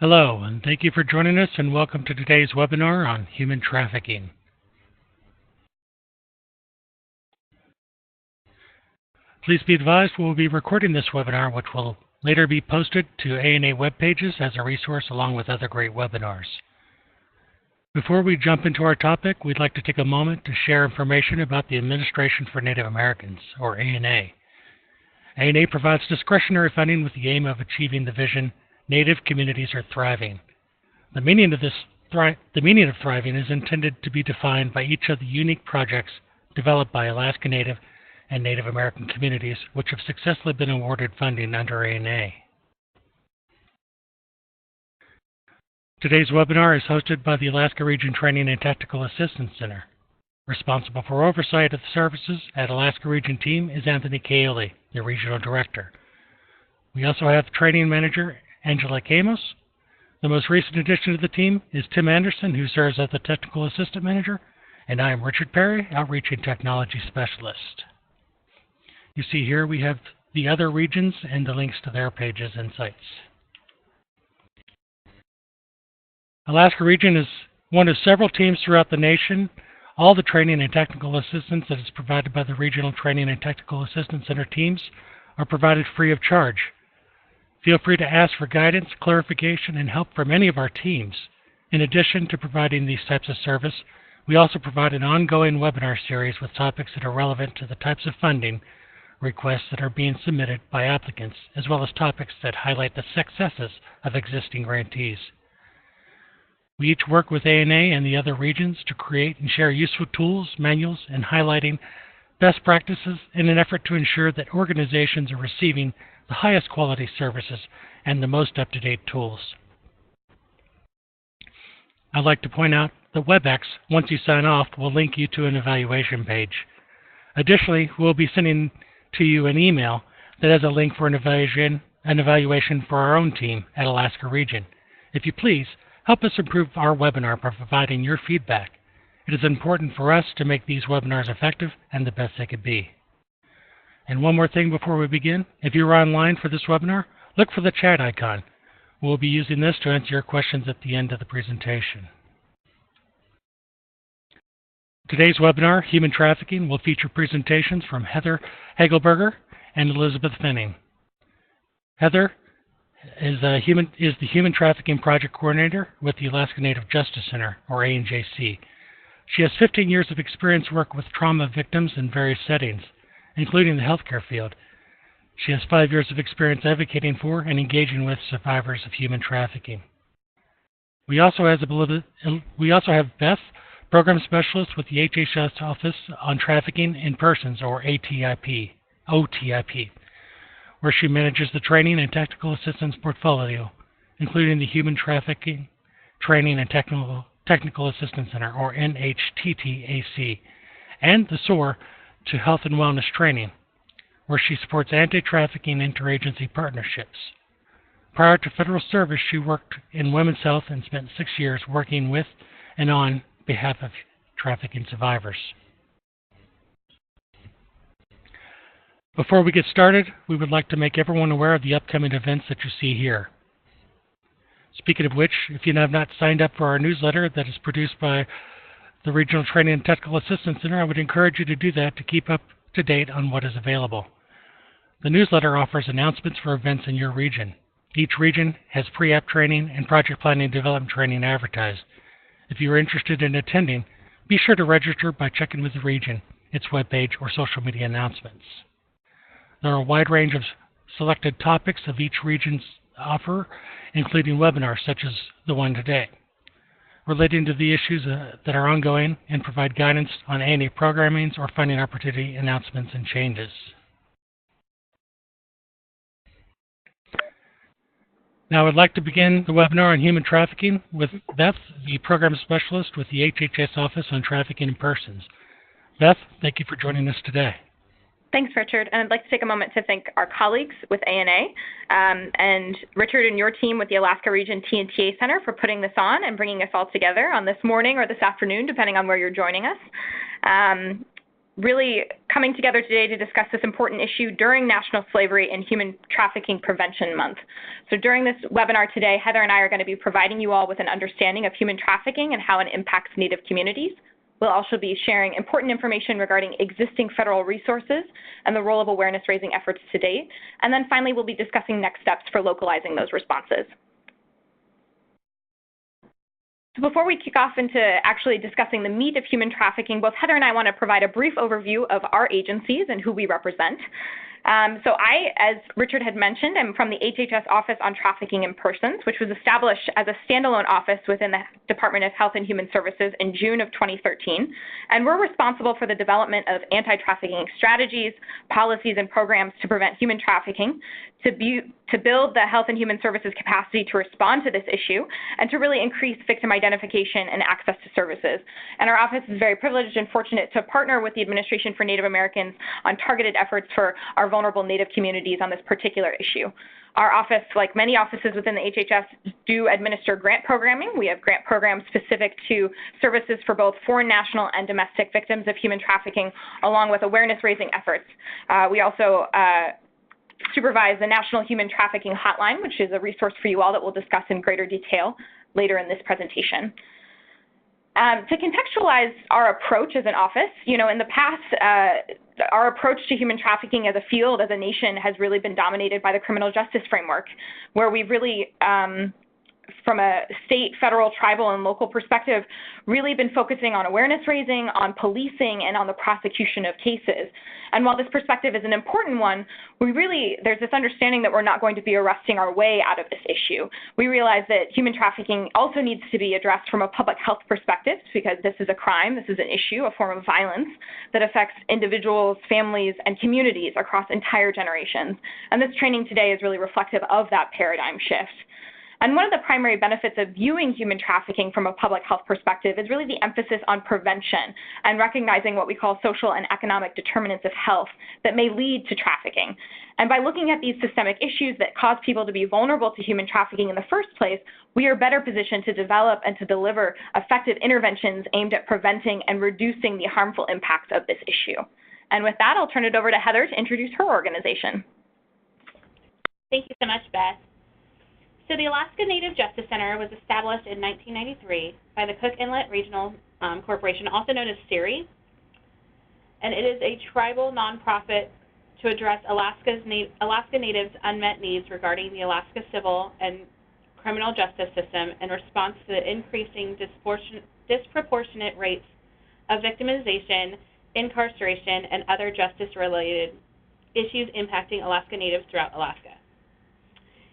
Hello, and thank you for joining us, and welcome to today's webinar on human trafficking. Please be advised we will be recording this webinar, which will later be posted to ANA web pages as a resource along with other great webinars. Before we jump into our topic, we'd like to take a moment to share information about the Administration for Native Americans, or ANA. ANA provides discretionary funding with the aim of achieving the vision, Native communities are thriving. The meaning of thriving is intended to be defined by each of the unique projects developed by Alaska Native and Native American communities, which have successfully been awarded funding under ANA. Today's webinar is hosted by the Alaska Region Training and Technical Assistance Center. Responsible for oversight of the services at Alaska Region team is Anthony Kaoli, the Regional Director. We also have Training Manager Angela Camos. The most recent addition to the team is Tim Anderson, who serves as the Technical Assistant Manager, and I am Richard Perry, Outreach and Technology Specialist. You see here we have the other regions and the links to their pages and sites. Alaska Region is one of several teams throughout the nation. All the training and technical assistance that is provided by the Regional Training and Technical Assistance Center teams are provided free of charge. Feel free to ask for guidance, clarification, and help from any of our teams. In addition to providing these types of service, we also provide an ongoing webinar series with topics that are relevant to the types of funding requests that are being submitted by applicants, as well as topics that highlight the successes of existing grantees. We each work with ANA and the other regions to create and share useful tools, manuals, and highlighting best practices in an effort to ensure that organizations are receiving the highest quality services and the most up-to-date tools. I'd like to point out that WebEx, once you sign off, will link you to an evaluation page. Additionally, we'll be sending to you an email that has a link for an evaluation for our own team at Alaska Region. If you please, help us improve our webinar by providing your feedback. It is important for us to make these webinars effective and the best they could be. And one more thing before we begin, if you're online for this webinar, look for the chat icon. We'll be using this to answer your questions at the end of the presentation. Today's webinar, Human Trafficking, will feature presentations from Heather Hagelberger and Elizabeth Pfenning. Heather is the Human Trafficking Project Coordinator with the Alaska Native Justice Center, or ANJC. She has 15 years of experience working with trauma victims in various settings, including the healthcare field. She has 5 years of experience advocating for and engaging with survivors of human trafficking. We also have Beth, Program Specialist with the HHS Office on Trafficking In Persons, or OTIP, where she manages the Training and Technical Assistance portfolio, including the Human Trafficking Training and Technical Assistance Center, or NHTTAC, and the SOAR to Health and Wellness Training, where she supports anti-trafficking interagency partnerships. Prior to federal service, she worked in women's health and spent 6 years working with and on behalf of trafficking survivors. Before we get started, we would like to make everyone aware of the upcoming events that you see here. Speaking of which, if you have not signed up for our newsletter that is produced by the Regional Training and Technical Assistance Center, I would encourage you to do that to keep up to date on what is available. The newsletter offers announcements for events in your region. Each region has pre-app training and project planning and development training advertised. If you are interested in attending, be sure to register by checking with the region, its webpage, or social media announcements. There are a wide range of selected topics of each region's offer, including webinars such as the one today, relating to the issues that are ongoing and provide guidance on ANA programmings or funding opportunity announcements and changes. Now I'd like to begin the webinar on human trafficking with Beth, the Program Specialist with the HHS Office on Trafficking in Persons. Beth, thank you for joining us today. Thanks, Richard. And I'd like to take a moment to thank our colleagues with ANA and Richard and your team with the Alaska Region T&TA Center for putting this on and bringing us all together on this morning or this afternoon, depending on where you're joining us. Really coming together today to discuss this important issue during National Slavery and Human Trafficking Prevention Month. So during this webinar today, Heather and I are going to be providing you all with an understanding of human trafficking and how it impacts Native communities. We'll also be sharing important information regarding existing federal resources and the role of awareness-raising efforts to date. And then finally, we'll be discussing next steps for localizing those responses. So before we kick off into actually discussing the meat of human trafficking, both Heather and I want to provide a brief overview of our agencies and who we represent. So I, as Richard had mentioned, am from the HHS Office on Trafficking in Persons, which was established as a standalone office within the Department of Health and Human Services in June of 2013. And we're responsible for the development of anti-trafficking strategies, policies, and programs to prevent human trafficking, to build the Health and Human Services capacity to respond to this issue, and to really increase victim identification and access to services. And our office is very privileged and fortunate to partner with the Administration for Native Americans on targeted efforts for our vulnerable Native communities on this particular issue. Our office, like many offices within the HHS, do administer grant programming. We have grant programs specific to services for both foreign national and domestic victims of human trafficking, along with awareness-raising efforts. We also supervise the National Human Trafficking Hotline, which is a resource for you all that we'll discuss in greater detail later in this presentation. To contextualize our approach as an office, in the past, our approach to human trafficking as a field, as a nation, has really been dominated by the criminal justice framework, where we've really, from a state, federal, tribal, and local perspective, really been focusing on awareness raising, on policing, and on the prosecution of cases. And while this perspective is an important one, there's this understanding that we're not going to be arresting our way out of this issue. We realize that human trafficking also needs to be addressed from a public health perspective, because this is a crime, this is an issue, a form of violence that affects individuals, families, and communities across entire generations. And this training today is really reflective of that paradigm shift. And one of the primary benefits of viewing human trafficking from a public health perspective is really the emphasis on prevention and recognizing what we call social and economic determinants of health that may lead to trafficking. And by looking at these systemic issues that cause people to be vulnerable to human trafficking in the first place, we are better positioned to develop and to deliver effective interventions aimed at preventing and reducing the harmful impacts of this issue. And with that, I'll turn it over to Heather to introduce her organization. Thank you so much, Beth. So the Alaska Native Justice Center was established in 1993 by the Cook Inlet Regional Corporation, also known as CIRI, and it is a tribal nonprofit to address Alaska Natives' unmet needs regarding the Alaska civil and criminal justice system in response to the increasing disproportionate rates of victimization, incarceration, and other justice-related issues impacting Alaska Natives throughout Alaska.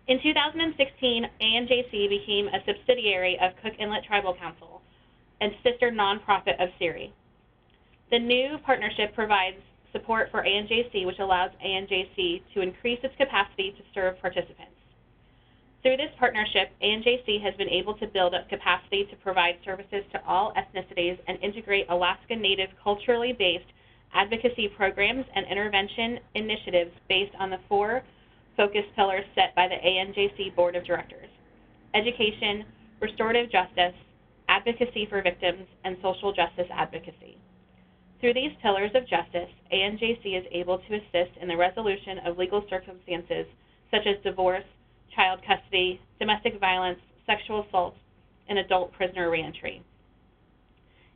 In 2016, ANJC became a subsidiary of Cook Inlet Tribal Council and sister nonprofit of CIRI. The new partnership provides support for ANJC, which allows ANJC to increase its capacity to serve participants. Through this partnership, ANJC has been able to build up capacity to provide services to all ethnicities and integrate Alaska Native culturally based advocacy programs and intervention initiatives based on the 4 focus pillars set by the ANJC Board of Directors: education, restorative justice, advocacy for victims, and social justice advocacy. Through these pillars of justice, ANJC is able to assist in the resolution of legal circumstances such as divorce, child custody, domestic violence, sexual assault, and adult prisoner reentry.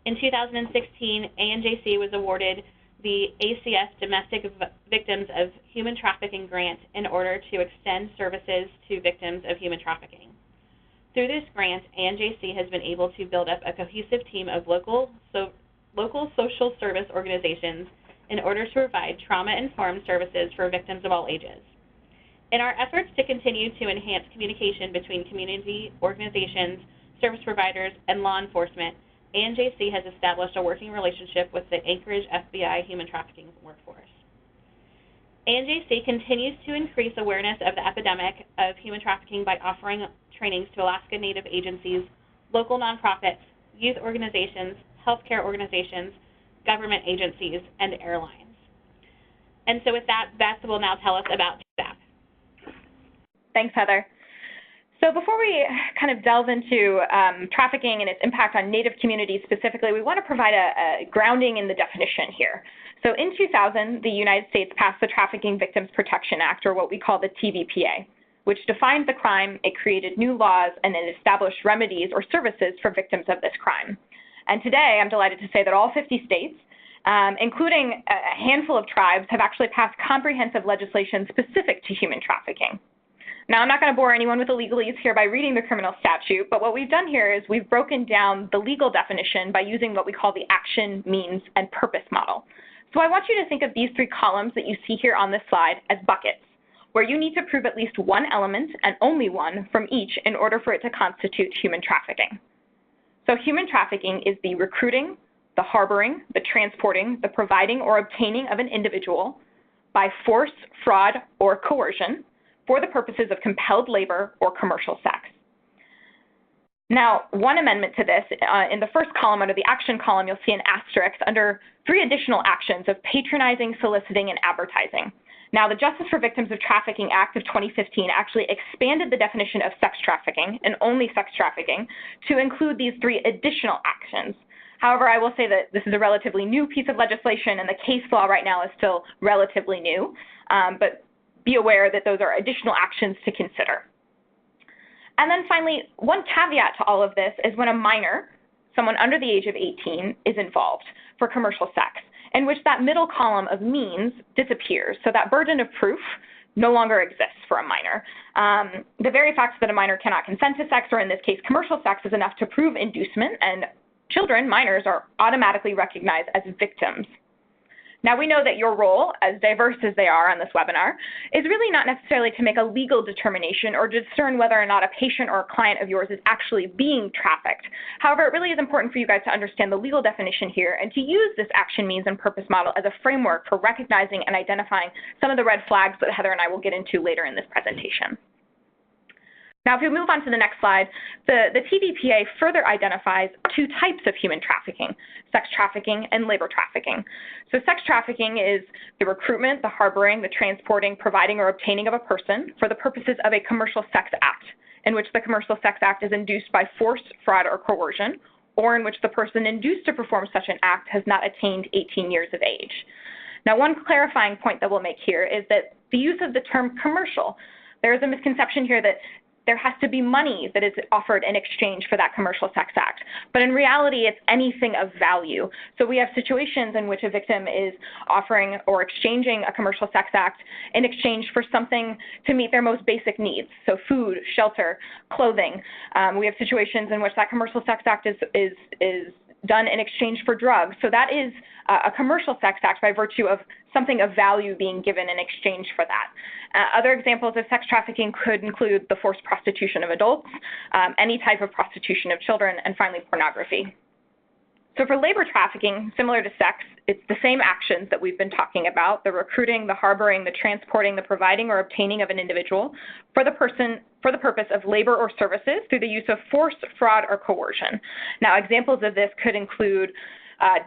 In 2016, ANJC was awarded the ACS Domestic Victims of Human Trafficking Grant in order to extend services to victims of human trafficking. Through this grant, ANJC has been able to build up a cohesive team of local social service organizations in order to provide trauma-informed services for victims of all ages. In our efforts to continue to enhance communication between community organizations, service providers, and law enforcement, ANJC has established a working relationship with the Anchorage FBI human trafficking workforce. ANJC continues to increase awareness of the epidemic of human trafficking by offering trainings to Alaska Native agencies, local nonprofits, youth organizations, healthcare organizations, government agencies, and airlines. And so with that, Beth will now tell us about TSAP. Thanks, Heather. So before we kind of delve into trafficking and its impact on Native communities specifically, we want to provide a grounding in the definition here. So in 2000, the United States passed the Trafficking Victims Protection Act, or what we call the TVPA, which defined the crime, it created new laws, and it established remedies or services for victims of this crime. And today, I'm delighted to say that all 50 states, including a handful of tribes, have actually passed comprehensive legislation specific to human trafficking. Now, I'm not going to bore anyone with the legalese here by reading the criminal statute, but what we've done here is we've broken down the legal definition by using what we call the action, means, and purpose model. So I want you to think of these three columns that you see here on this slide as buckets, where you need to prove at least one element and only one from each in order for it to constitute human trafficking. So human trafficking is the recruiting, the harboring, the transporting, the providing or obtaining of an individual by force, fraud, or coercion for the purposes of compelled labor or commercial sex. Now, one amendment to this, in the first column under the action column, you'll see an asterisk under 3 additional actions of patronizing, soliciting, and advertising. Now, the Justice for Victims of Trafficking Act of 2015 actually expanded the definition of sex trafficking, and only sex trafficking, to include these 3 additional actions. However, I will say that this is a relatively new piece of legislation, and the case law right now is still relatively new, but be aware that those are additional actions to consider. And then finally, one caveat to all of this is when a minor, someone under the age of 18, is involved for commercial sex, in which that middle column of means disappears. So that burden of proof no longer exists for a minor. The very fact that a minor cannot consent to sex, or in this case commercial sex, is enough to prove inducement, and children, minors, are automatically recognized as victims. Now, we know that your role, as diverse as they are on this webinar, is really not necessarily to make a legal determination or to discern whether or not a patient or a client of yours is actually being trafficked. However, it really is important for you guys to understand the legal definition here and to use this action, means, and purpose model as a framework for recognizing and identifying some of the red flags that Heather and I will get into later in this presentation. Now, if we move on to the next slide, the TVPA further identifies 2 types of human trafficking: sex trafficking and labor trafficking. So sex trafficking is the recruitment, the harboring, the transporting, providing, or obtaining of a person for the purposes of a commercial sex act, in which the commercial sex act is induced by force, fraud, or coercion, or in which the person induced to perform such an act has not attained 18 years of age. Now, one clarifying point that we'll make here is that the use of the term commercial, there is a misconception here that there has to be money that is offered in exchange for that commercial sex act. But in reality, it's anything of value. So we have situations in which a victim is offering or exchanging a commercial sex act in exchange for something to meet their most basic needs. So food, shelter, clothing. We have situations in which that commercial sex act is done in exchange for drugs. So that is a commercial sex act by virtue of something of value being given in exchange for that. Other examples of sex trafficking could include the forced prostitution of adults, any type of prostitution of children, and finally pornography. So for labor trafficking, similar to sex, it's the same actions that we've been talking about: the recruiting, the harboring, the transporting, the providing or obtaining of an individual for the purpose of labor or services through the use of force, fraud, or coercion. Now, examples of this could include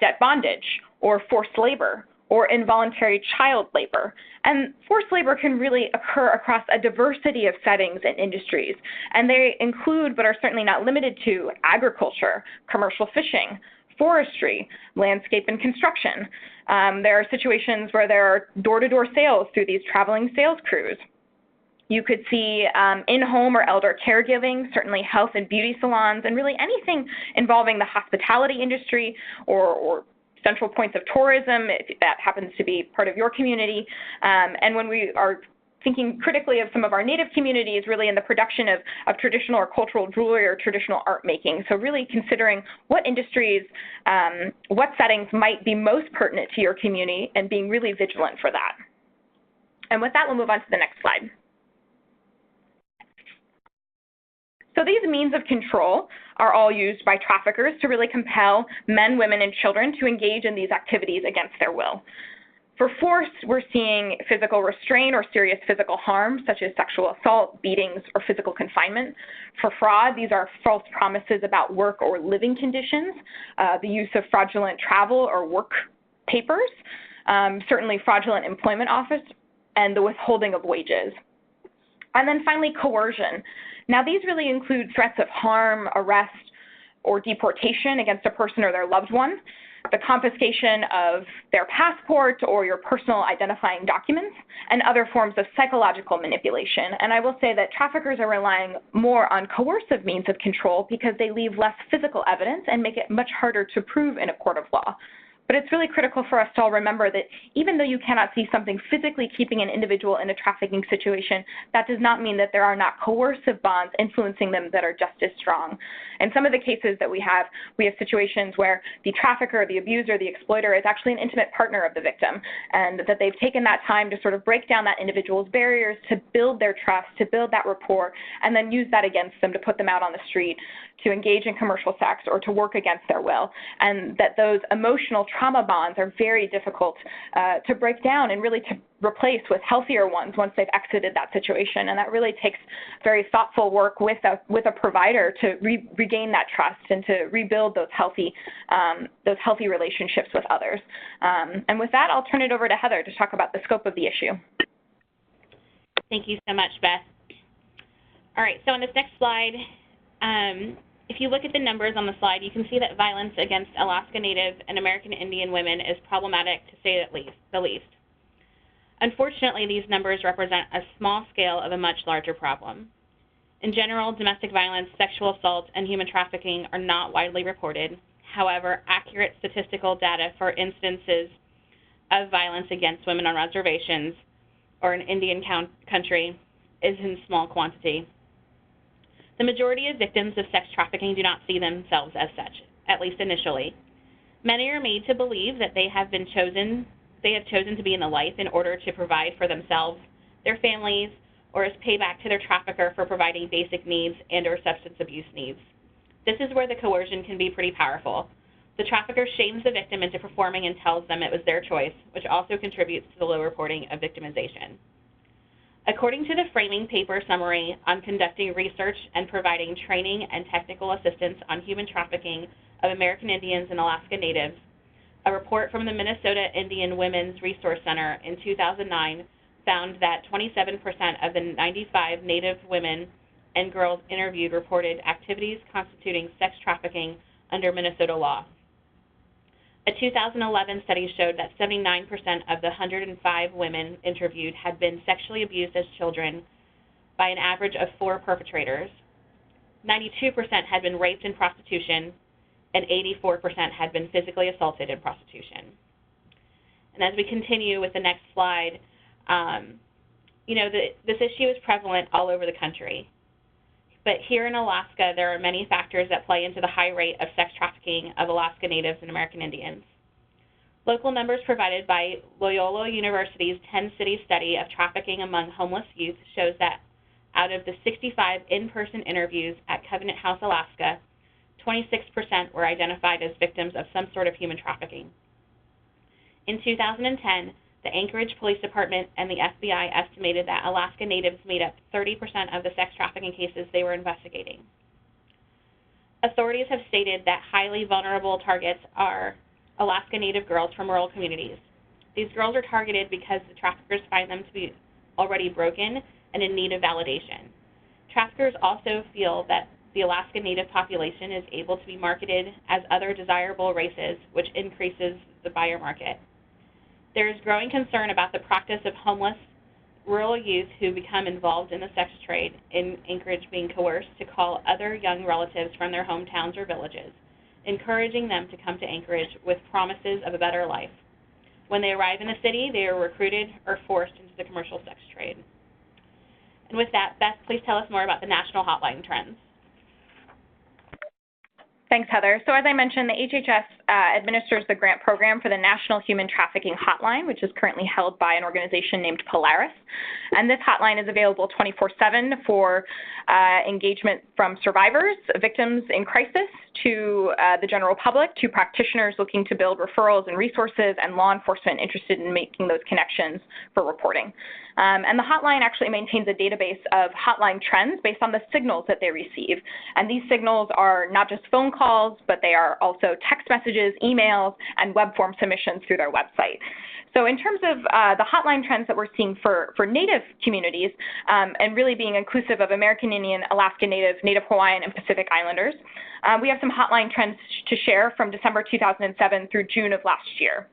debt bondage, or forced labor, or involuntary child labor. And forced labor can really occur across a diversity of settings and industries, and they include, but are certainly not limited to, agriculture, commercial fishing, forestry, landscape and construction. There are situations where there are door-to-door sales through these traveling sales crews. You could see in-home or elder caregiving, certainly health and beauty salons, and really anything involving the hospitality industry or central points of tourism, if that happens to be part of your community. And when we are thinking critically of some of our Native communities, really in the production of traditional or cultural jewelry or traditional art making. So really considering what industries, what settings might be most pertinent to your community and being really vigilant for that. And with that, we'll move on to the next slide. So these means of control are all used by traffickers to really compel men, women, and children to engage in these activities against their will. For force, we're seeing physical restraint or serious physical harm, such as sexual assault, beatings, or physical confinement. For fraud, these are false promises about work or living conditions, the use of fraudulent travel or work papers, certainly fraudulent employment offers, and the withholding of wages. And then finally, coercion. Now, these really include threats of harm, arrest, or deportation against a person or their loved one, the confiscation of their passport or your personal identifying documents, and other forms of psychological manipulation. And I will say that traffickers are relying more on coercive means of control because they leave less physical evidence and make it much harder to prove in a court of law. But it's really critical for us to all remember that even though you cannot see something physically keeping an individual in a trafficking situation, that does not mean that there are not coercive bonds influencing them that are just as strong. In some of the cases that we have situations where the trafficker, the abuser, the exploiter is actually an intimate partner of the victim, and that they've taken that time to sort of break down that individual's barriers, to build their trust, to build that rapport, and then use that against them to put them out on the street, to engage in commercial sex, or to work against their will, and that those emotional trauma bonds are very difficult to break down and really to replace with healthier ones once they've exited that situation. And that really takes very thoughtful work with a provider to regain that trust and to rebuild those healthy relationships with others. And with that, I'll turn it over to Heather to talk about the scope of the issue. Thank you so much, Beth. All right, so on this next slide, if you look at the numbers on the slide, you can see that violence against Alaska Native and American Indian women is problematic, to say the least. Unfortunately, these numbers represent a small scale of a much larger problem. In general, domestic violence, sexual assault, and human trafficking are not widely reported. However, accurate statistical data for instances of violence against women on reservations or in Indian country is in small quantity. The majority of victims of sex trafficking do not see themselves as such, at least initially. Many are made to believe that they have chosen to be in the life in order to provide for themselves, their families, or as payback to their trafficker for providing basic needs and/or substance abuse needs. This is where the coercion can be pretty powerful. The trafficker shames the victim into performing and tells them it was their choice, which also contributes to the low reporting of victimization. According to the framing paper summary on conducting research and providing training and technical assistance on human trafficking of American Indians and Alaska Natives, a report from the Minnesota Indian Women's Resource Center in 2009 found that 27% of the 95 Native women and girls interviewed reported activities constituting sex trafficking under Minnesota law. A 2011 study showed that 79% of the 105 women interviewed had been sexually abused as children by an average of 4 perpetrators. 92% had been raped in prostitution, and 84% had been physically assaulted in prostitution. And as we continue with the next slide, this issue is prevalent all over the country. But here in Alaska, there are many factors that play into the high rate of sex trafficking of Alaska Natives and American Indians. Local numbers provided by Loyola University's 10-city study of trafficking among homeless youth shows that out of the 65 in-person interviews at Covenant House, Alaska, 26% were identified as victims of some sort of human trafficking. In 2010, the Anchorage Police Department and the FBI estimated that Alaska Natives made up 30% of the sex trafficking cases they were investigating. Authorities have stated that highly vulnerable targets are Alaska Native girls from rural communities. These girls are targeted because the traffickers find them to be already broken and in need of validation. Traffickers also feel that the Alaska Native population is able to be marketed as other desirable races, which increases the buyer market. There is growing concern about the practice of homeless rural youth who become involved in the sex trade in Anchorage being coerced to call other young relatives from their hometowns or villages, encouraging them to come to Anchorage with promises of a better life. When they arrive in the city, they are recruited or forced into the commercial sex trade. And with that, Beth, please tell us more about the national hotline trends. Thanks, Heather. So as I mentioned, the HHS administers the grant program for the National Human Trafficking Hotline, which is currently held by an organization named Polaris. And this hotline is available 24/7 for engagement from survivors, victims in crisis, to the general public, to practitioners looking to build referrals and resources, and law enforcement interested in making those connections for reporting. And the hotline actually maintains a database of hotline trends based on the signals that they receive. And these signals are not just phone calls, but they are also text messages, emails, and web form submissions through their website. So in terms of the hotline trends that we're seeing for Native communities, and really being inclusive of American Indian, Alaska Native, Native Hawaiian, and Pacific Islanders, we have some hotline trends to share from December 2007 through June of last year.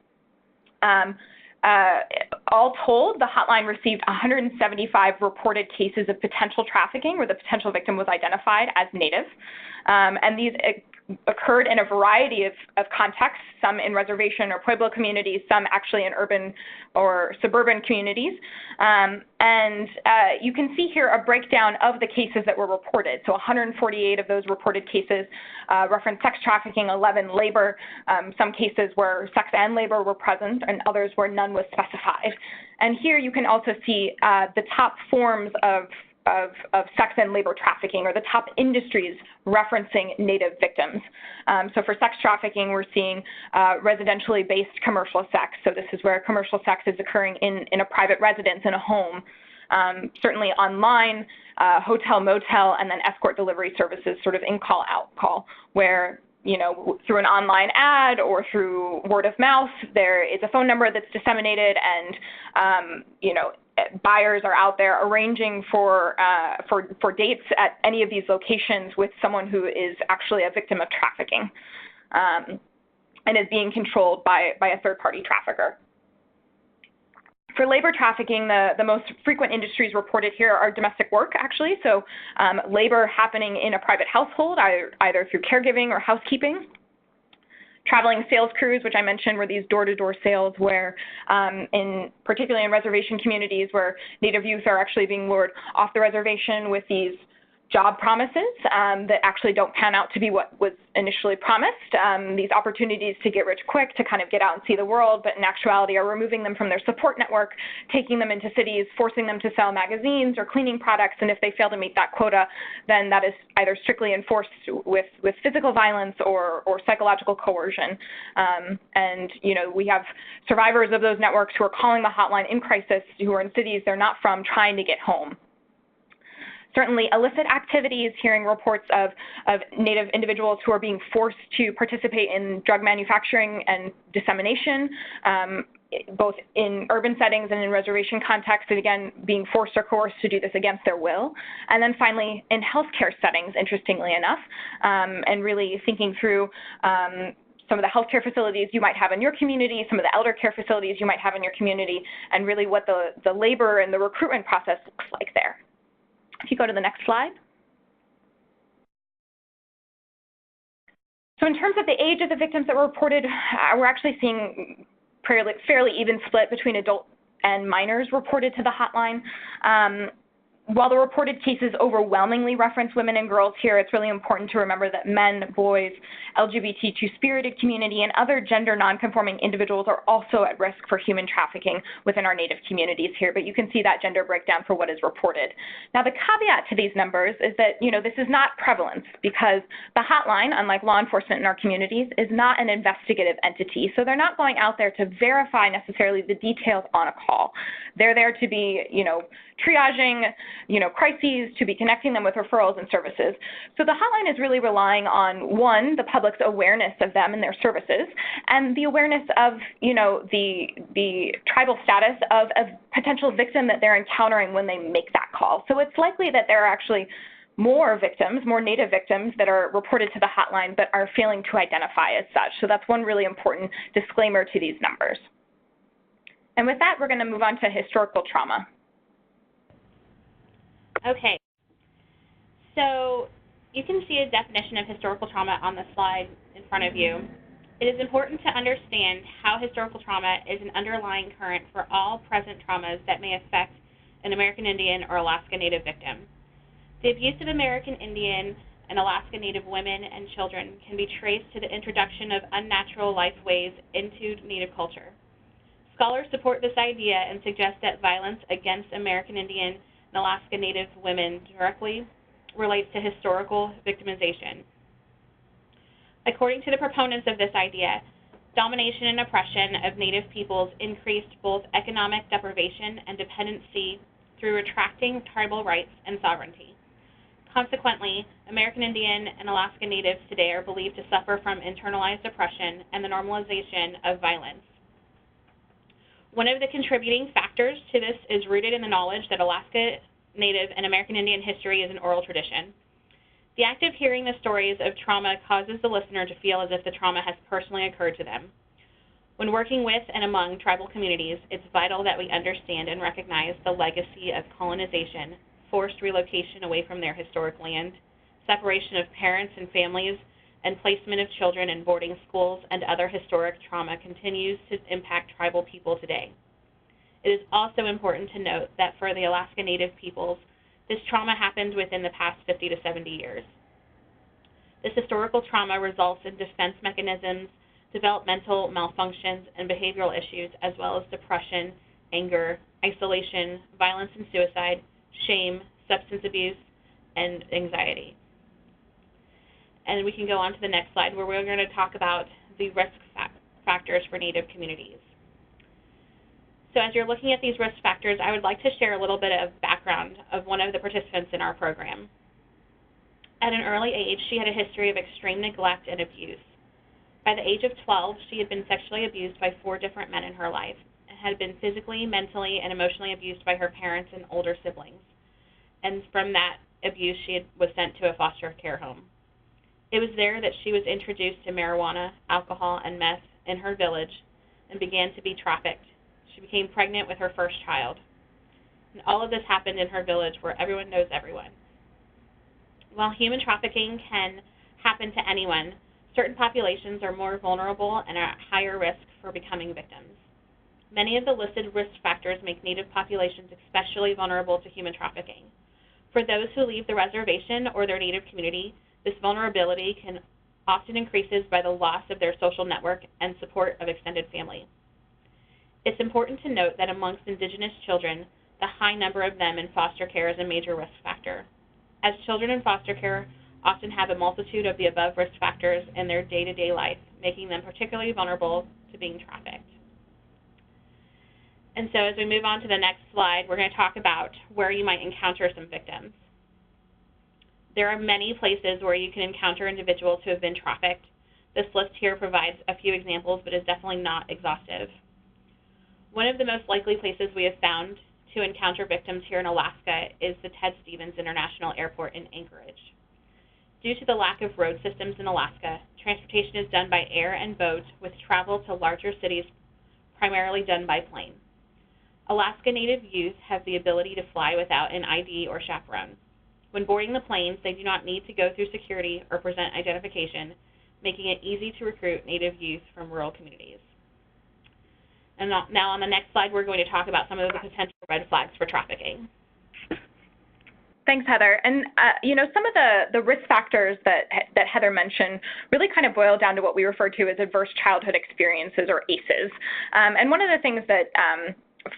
All told, the hotline received 175 reported cases of potential trafficking where the potential victim was identified as Native. And these occurred in a variety of contexts, some in reservation or Pueblo communities, some actually in urban or suburban communities. You can see here a breakdown of the cases that were reported. So 148 of those reported cases referenced sex trafficking, 11 labor, some cases where sex and labor were present, and others where none was specified. And here you can also see the top forms of sex and labor trafficking, or the top industries referencing Native victims. So for sex trafficking, we're seeing residentially based commercial sex. So this is where commercial sex is occurring in a private residence, in a home. Certainly online, hotel, motel, and then escort delivery services, sort of in-call, out-call, where through an online ad or through word of mouth, there is a phone number that's disseminated, and buyers are out there arranging for dates at any of these locations with someone who is actually a victim of trafficking, and is being controlled by a third-party trafficker. For labor trafficking, the most frequent industries reported here are domestic work, actually. So labor happening in a private household, either through caregiving or housekeeping. Traveling sales crews, which I mentioned, were these door-to-door sales where, particularly in reservation communities where Native youth are actually being lured off the reservation with these job promises that actually don't pan out to be what was initially promised. These opportunities to get rich quick, to kind of get out and see the world, but in actuality are removing them from their support network, taking them into cities, forcing them to sell magazines or cleaning products, and if they fail to meet that quota, then that is either strictly enforced with physical violence or psychological coercion. We have survivors of those networks who are calling the hotline in crisis, who are in cities they're not from, trying to get home. Certainly illicit activities, hearing reports of Native individuals who are being forced to participate in drug manufacturing and dissemination, both in urban settings and in reservation contexts, and again, being forced or coerced to do this against their will. And then finally, in healthcare settings, interestingly enough, and really thinking through some of the healthcare facilities you might have in your community, some of the elder care facilities you might have in your community, and really what the labor and the recruitment process looks like there. If you go to the next slide. So in terms of the age of the victims that were reported, we're actually seeing fairly even split between adult and minors reported to the hotline. While the reported cases overwhelmingly reference women and girls here, it's really important to remember that men, boys, LGBT two-spirited community, and other gender nonconforming individuals are also at risk for human trafficking within our Native communities here, but you can see that gender breakdown for what is reported. Now, the caveat to these numbers is that, this is not prevalence, because the hotline, unlike law enforcement in our communities, is not an investigative entity, so they're not going out there to verify necessarily the details on a call. They're there to be, triaging, crises, to be connecting them with referrals and services. So the hotline is really relying on, one, the public's awareness of them and their services, and the awareness of, the tribal status of a potential victim that they're encountering when they make that call. So it's likely that there are actually more victims, more Native victims that are reported to the hotline but are failing to identify as such. So that's one really important disclaimer to these numbers. And with that, we're going to move on to historical trauma. Okay, so you can see a definition of historical trauma on the slide in front of you. It is important to understand how historical trauma is an underlying current for all present traumas that may affect an American Indian or Alaska Native victim. The abuse of American Indian and Alaska Native women and children can be traced to the introduction of unnatural lifeways into Native culture. Scholars support this idea and suggest that violence against American Indian and Alaska Native women directly relates to historical victimization. According to the proponents of this idea, domination and oppression of Native peoples increased both economic deprivation and dependency through retracting tribal rights and sovereignty. Consequently, American Indian and Alaska Natives today are believed to suffer from internalized oppression and the normalization of violence. One of the contributing factors to this is rooted in the knowledge that Alaska Native and American Indian history is an oral tradition. The act of hearing the stories of trauma causes the listener to feel as if the trauma has personally occurred to them. When working with and among tribal communities, it's vital that we understand and recognize the legacy of colonization, forced relocation away from their historic land, separation of parents and families, and placement of children in boarding schools and other historic trauma continues to impact tribal people today. It is also important to note that for the Alaska Native peoples, this trauma happened within the past 50 to 70 years. This historical trauma results in defense mechanisms, developmental malfunctions, and behavioral issues, as well as depression, anger, isolation, violence and suicide, shame, substance abuse, and anxiety. And we can go on to the next slide where we're going to talk about the risk factors for Native communities. So as you're looking at these risk factors, I would like to share a little bit of background of one of the participants in our program. At an early age, she had a history of extreme neglect and abuse. By the age of 12, she had been sexually abused by 4 different men in her life and had been physically, mentally, and emotionally abused by her parents and older siblings. And from that abuse, she was sent to a foster care home. It was there that she was introduced to marijuana, alcohol, and meth in her village and began to be trafficked. She became pregnant with her first child. And all of this happened in her village where everyone knows everyone. While human trafficking can happen to anyone, certain populations are more vulnerable and are at higher risk for becoming victims. Many of the listed risk factors make Native populations especially vulnerable to human trafficking. For those who leave the reservation or their Native community, this vulnerability can often increases by the loss of their social network and support of extended family. It's important to note that amongst Indigenous children, the high number of them in foster care is a major risk factor. As children in foster care often have a multitude of the above risk factors in their day-to-day life, making them particularly vulnerable to being trafficked. And so as we move on to the next slide, we're going to talk about where you might encounter some victims. There are many places where you can encounter individuals who have been trafficked. This list here provides a few examples, but is definitely not exhaustive. One of the most likely places we have found to encounter victims here in Alaska is the Ted Stevens International Airport in Anchorage. Due to the lack of road systems in Alaska, transportation is done by air and boat, with travel to larger cities primarily done by plane. Alaska Native youth have the ability to fly without an ID or chaperone. When boarding the planes, they do not need to go through security or present identification, making it easy to recruit Native youth from rural communities. And now on the next slide, we're going to talk about some of the potential red flags for trafficking. Thanks, Heather. And some of the risk factors that Heather mentioned really kind of boil down to what we refer to as adverse childhood experiences, or ACEs. And one of the things that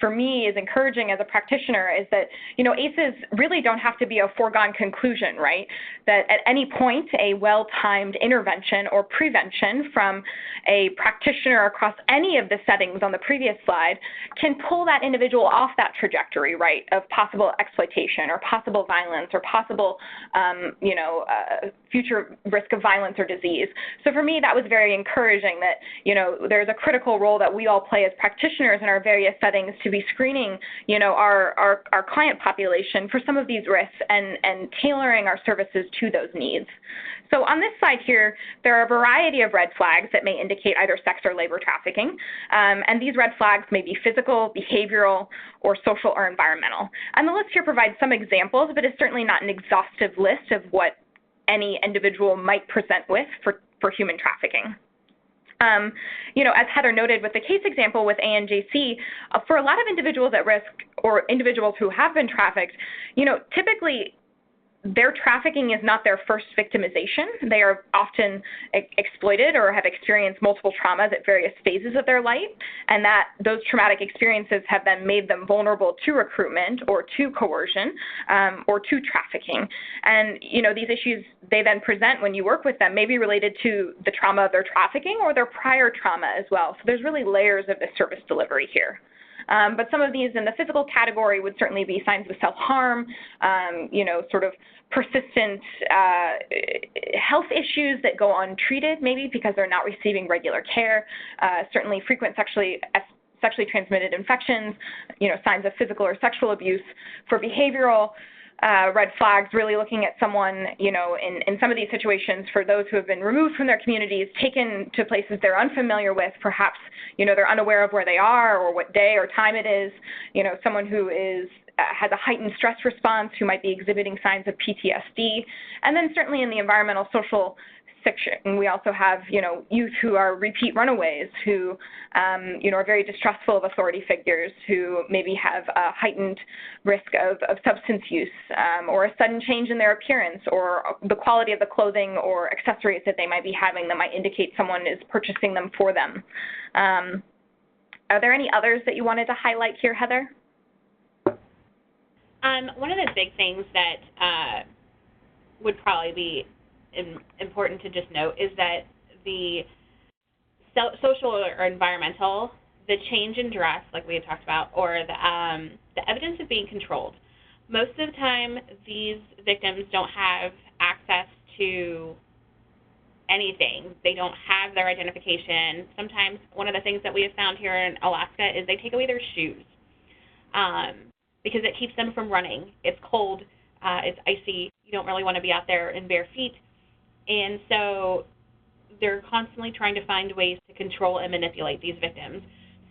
for me is encouraging as a practitioner is that, ACEs really don't have to be a foregone conclusion, right? That at any point, a well-timed intervention or prevention from a practitioner across any of the settings on the previous slide can pull that individual off that trajectory, right, of possible exploitation or possible violence or possible, future risk of violence or disease. So for me, that was very encouraging that, there's a critical role that we all play as practitioners in our various settings to be screening, our client population for some of these risks and tailoring our services to those needs. So on this slide here, there are a variety of red flags that may indicate either sex or labor trafficking, and these red flags may be physical, behavioral, or social or environmental. And the list here provides some examples, but it's certainly not an exhaustive list of what any individual might present with for human trafficking. As Heather noted with the case example with ANJC, for a lot of individuals at risk or individuals who have been trafficked, typically their trafficking is not their first victimization. They are often exploited or have experienced multiple traumas at various phases of their life, and that those traumatic experiences have then made them vulnerable to recruitment or to coercion or to trafficking. And, these issues they then present when you work with them may be related to the trauma of their trafficking or their prior trauma as well. So there's really layers of the service delivery here. But some of these in the physical category would certainly be signs of self-harm, sort of persistent health issues that sexually transmitted infections, signs of physical or sexual abuse. For behavioral red flags, really looking at someone, in some of these situations, for those who have been removed from their communities, taken to places they're unfamiliar with, perhaps, they're unaware of where they are or what day or time it is, someone who has a heightened stress response, who might be exhibiting signs of PTSD, and then certainly in the environmental social section, we also have, youth who are repeat runaways, who, are very distrustful of authority figures, who maybe have a heightened risk of substance use, or a sudden change in their appearance, or the quality of the clothing or accessories that they might be having that might indicate someone is purchasing them for them. Are there any others that you wanted to highlight here, Heather? One of the big things that would probably be important to just note is that the social or environmental, the change in dress, like we had talked about, or the evidence of being controlled. Most of the time, these victims don't have access to anything. They don't have their identification. Sometimes one of the things that we have found here in Alaska is they take away their shoes because it keeps them from running. It's cold, it's icy, you don't really want to be out there in bare feet. And so they're constantly trying to find ways to control and manipulate these victims.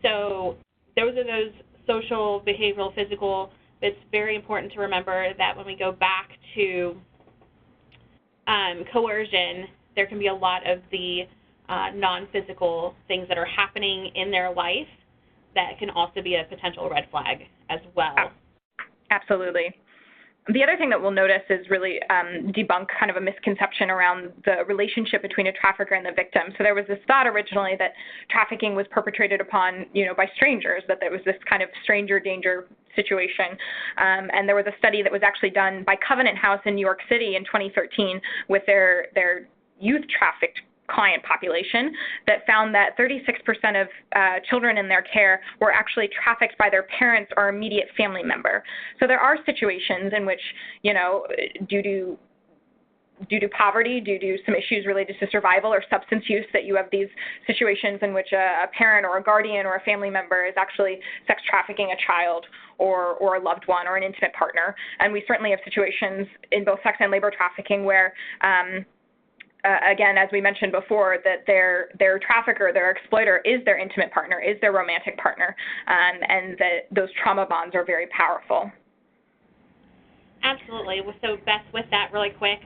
So those are those social, behavioral, physical. It's very important to remember that when we go back to coercion, there can be a lot of the non-physical things that are happening in their life that can also be a potential red flag as well. Absolutely. The other thing that we'll notice is really debunk kind of a misconception around the relationship between a trafficker and the victim. So there was this thought originally that trafficking was perpetrated upon, by strangers, that there was this kind of stranger danger situation. And there was a study that was actually done by Covenant House in New York City in 2013 with their youth trafficked client population that found that 36% of children in their care were actually trafficked by their parents or immediate family member. So there are situations in which, due to poverty, due to some issues related to survival or substance use, that you have these situations in which a parent or a guardian or a family member is actually sex trafficking a child or a loved one or an intimate partner. And we certainly have situations in both sex and labor trafficking where again, as we mentioned before, that their trafficker, their exploiter, is their intimate partner, is their romantic partner, and that those trauma bonds are very powerful. Absolutely. So, Beth, with that really quick,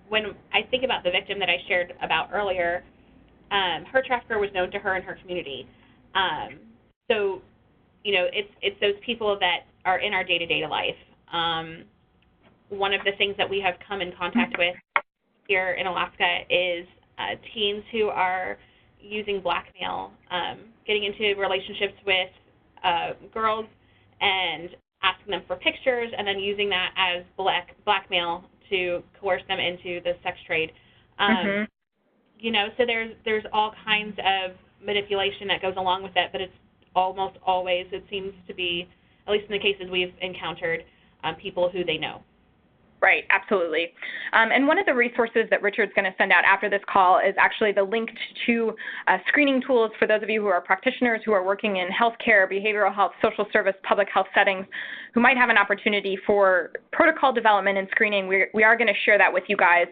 when I think about the victim that I shared about earlier, her trafficker was known to her and her community. So, it's those people that are in our day-to-day life. One of the things that we have come in contact with here in Alaska is teens who are using blackmail, getting into relationships with girls and asking them for pictures and then using that as blackmail to coerce them into the sex trade. So there's all kinds of manipulation that goes along with it, but it's almost always, it seems to be, at least in the cases we've encountered, people who they know. Right, absolutely. And one of the resources that Richard's going to send out after this call is actually the link to screening tools for those of you who are practitioners who are working in healthcare, behavioral health, social service, public health settings, who might have an opportunity for protocol development and screening. We are going to share that with you guys.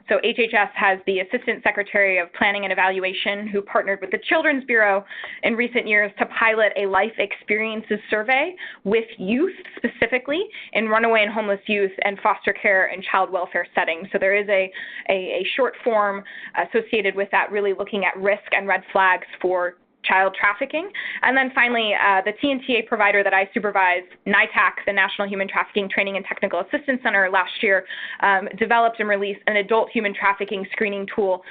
So HHS has the Assistant Secretary of Planning and Evaluation who partnered with the Children's Bureau in recent years to pilot a life experiences survey with youth specifically in runaway and homeless youth and foster care and child welfare settings. So there is a short form associated with that, really looking at risk and red flags for child trafficking. And then finally, the TNTA provider that I supervise, NITAC, the National Human Trafficking Training and Technical Assistance Center, last year developed and released an adult human trafficking screening tool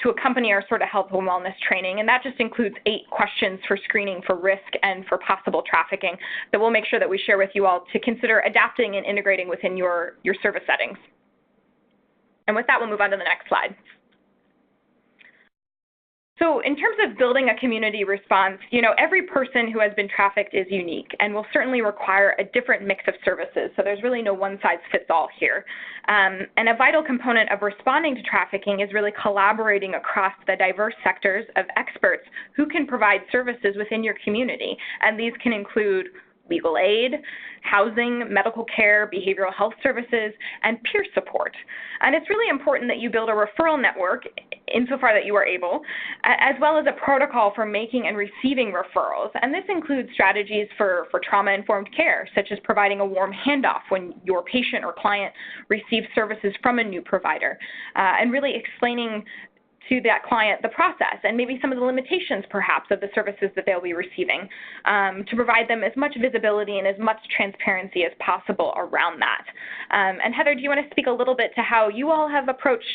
to accompany our sort of health and wellness training. And that just includes 8 questions for screening for risk and for possible trafficking that we'll make sure that we share with you all to consider adapting and integrating within your service settings. And with that, we'll move on to the next slide. So in terms of building a community response, every person who has been trafficked is unique and will certainly require a different mix of services. So there's really no one-size-fits-all here. And a vital component of responding to trafficking is really collaborating across the diverse sectors of experts who can provide services within your community. And these can include legal aid, housing, medical care, behavioral health services, and peer support. And it's really important that you build a referral network insofar that you are able, as well as a protocol for making and receiving referrals. And this includes strategies for trauma-informed care, such as providing a warm handoff when your patient or client receives services from a new provider, and really explaining to that client the process and maybe some of the limitations perhaps of the services that they'll be receiving, to provide them as much visibility and as much transparency as possible around that. And Heather, do you want to speak a little bit to how you all have approached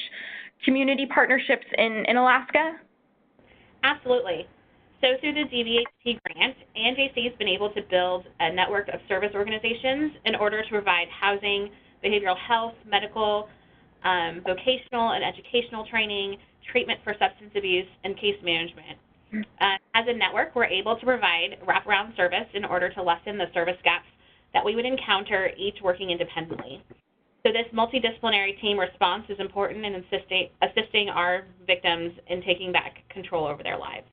community partnerships in Alaska? Absolutely. So through the DVHT grant, ANJC has been able to build a network of service organizations in order to provide housing, behavioral health, medical, vocational and educational training, treatment for substance abuse, and case management. As a network, we're able to provide wraparound service in order to lessen the service gaps that we would encounter each working independently. So this multidisciplinary team response is important in assisting our victims in taking back control over their lives.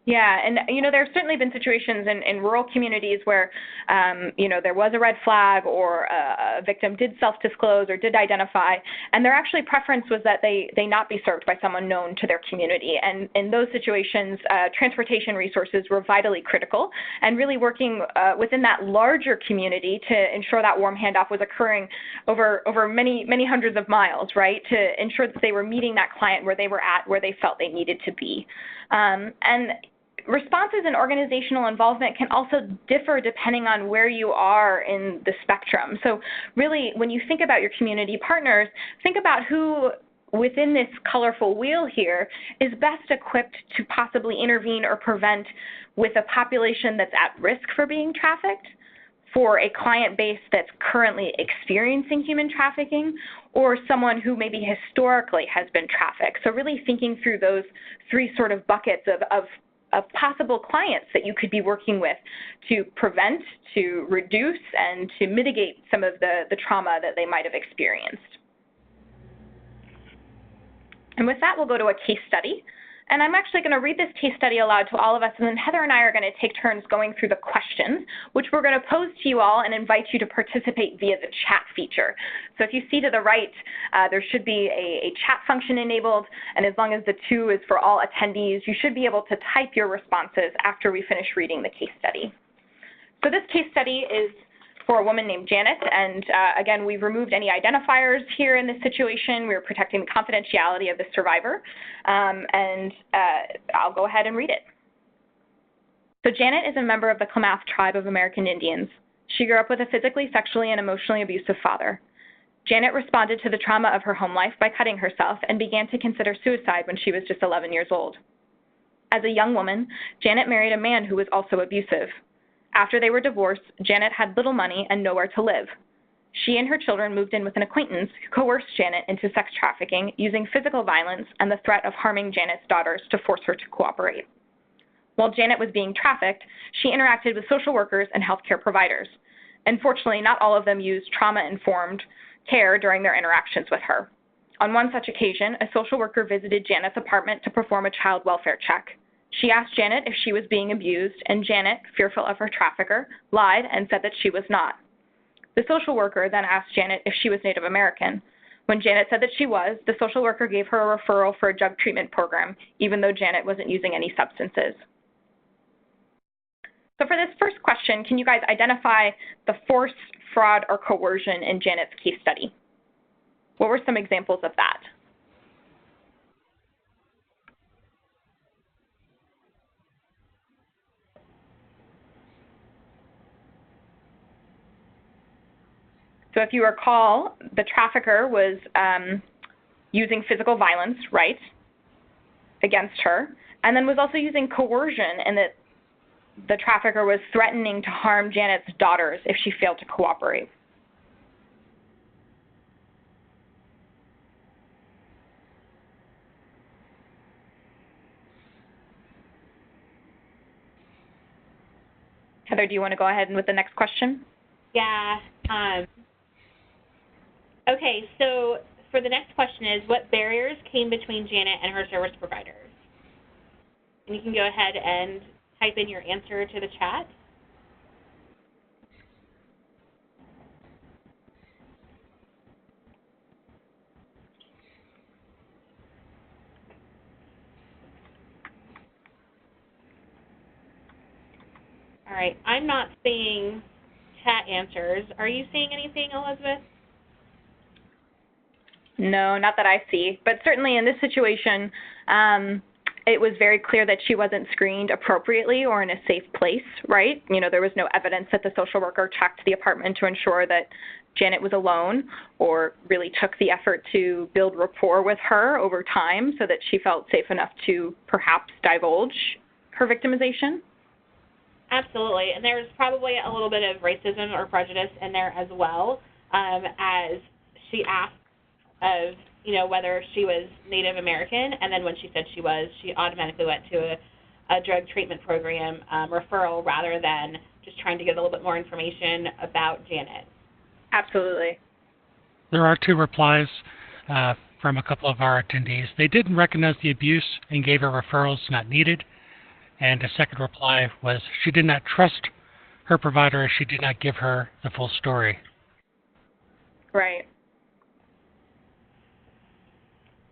Yeah, and there's certainly been situations in rural communities where, there was a red flag or a victim did self-disclose or did identify, and their actually preference was that they not be served by someone known to their community. And in those situations, transportation resources were vitally critical, and really working within that larger community to ensure that warm handoff was occurring over many hundreds of miles, right, to ensure that they were meeting that client where they were at, where they felt they needed to be. And responses and organizational involvement can also differ depending on where you are in the spectrum. So really, when you think about your community partners, think about who within this colorful wheel here is best equipped to possibly intervene or prevent with a population that's at risk for being trafficked, for a client base that's currently experiencing human trafficking, or someone who maybe historically has been trafficked. So really thinking through those three sort of buckets of possible clients that you could be working with to prevent, to reduce, and to mitigate some of the trauma that they might have experienced. And with that, we'll go to a case study. And I'm actually going to read this case study aloud to all of us, and then Heather and I are going to take turns going through the questions, which we're going to pose to you all and invite you to participate via the chat feature. So if you see to the right, there should be a chat function enabled, and as long as the 2 is for all attendees, you should be able to type your responses after we finish reading the case study. So this case study is for a woman named Janet, and again, we've removed any identifiers here in this situation. We're protecting the confidentiality of the survivor, and I'll go ahead and read it. So Janet is a member of the Klamath tribe of American Indians. She grew up with a physically, sexually, and emotionally abusive father. Janet responded to the trauma of her home life by cutting herself and began to consider suicide when she was just 11 years old. As a young woman, Janet married a man who was also abusive. After they were divorced, Janet had little money and nowhere to live. She and her children moved in with an acquaintance who coerced Janet into sex trafficking using physical violence and the threat of harming Janet's daughters to force her to cooperate. While Janet was being trafficked, she interacted with social workers and healthcare providers. Unfortunately, not all of them used trauma-informed care during their interactions with her. On one such occasion, a social worker visited Janet's apartment to perform a child welfare check. She asked Janet if she was being abused, and Janet, fearful of her trafficker, lied and said that she was not. The social worker then asked Janet if she was Native American. When Janet said that she was, the social worker gave her a referral for a drug treatment program, even though Janet wasn't using any substances. So for this first question, can you guys identify the force, fraud, or coercion in Janet's case study? What were some examples of that? So if you recall, the trafficker was using physical violence, right, against her, and then was also using coercion, and that the trafficker was threatening to harm Janet's daughters if she failed to cooperate. Heather, do you want to go ahead with the next question? Yeah. Okay, so for the next question is, what barriers came between Janet and her service providers? And you can go ahead and type in your answer to the chat. All right, I'm not seeing chat answers. Are you seeing anything, Elizabeth? No, not that I see. But certainly in this situation, it was very clear that she wasn't screened appropriately or in a safe place, right? You know, there was no evidence that the social worker checked the apartment to ensure that Janet was alone or really took the effort to build rapport with her over time so that she felt safe enough to perhaps divulge her victimization. Absolutely, and there's probably a little bit of racism or prejudice in there as well, as she asked of, you know, whether she was Native American, and then when she said she was, she automatically went to a drug treatment program referral rather than just trying to get a little bit more information about Janet. Absolutely. There are 2 replies from a couple of our attendees. They didn't recognize the abuse and gave her referrals not needed. And a second reply was she did not trust her provider as she did not give her the full story. Right.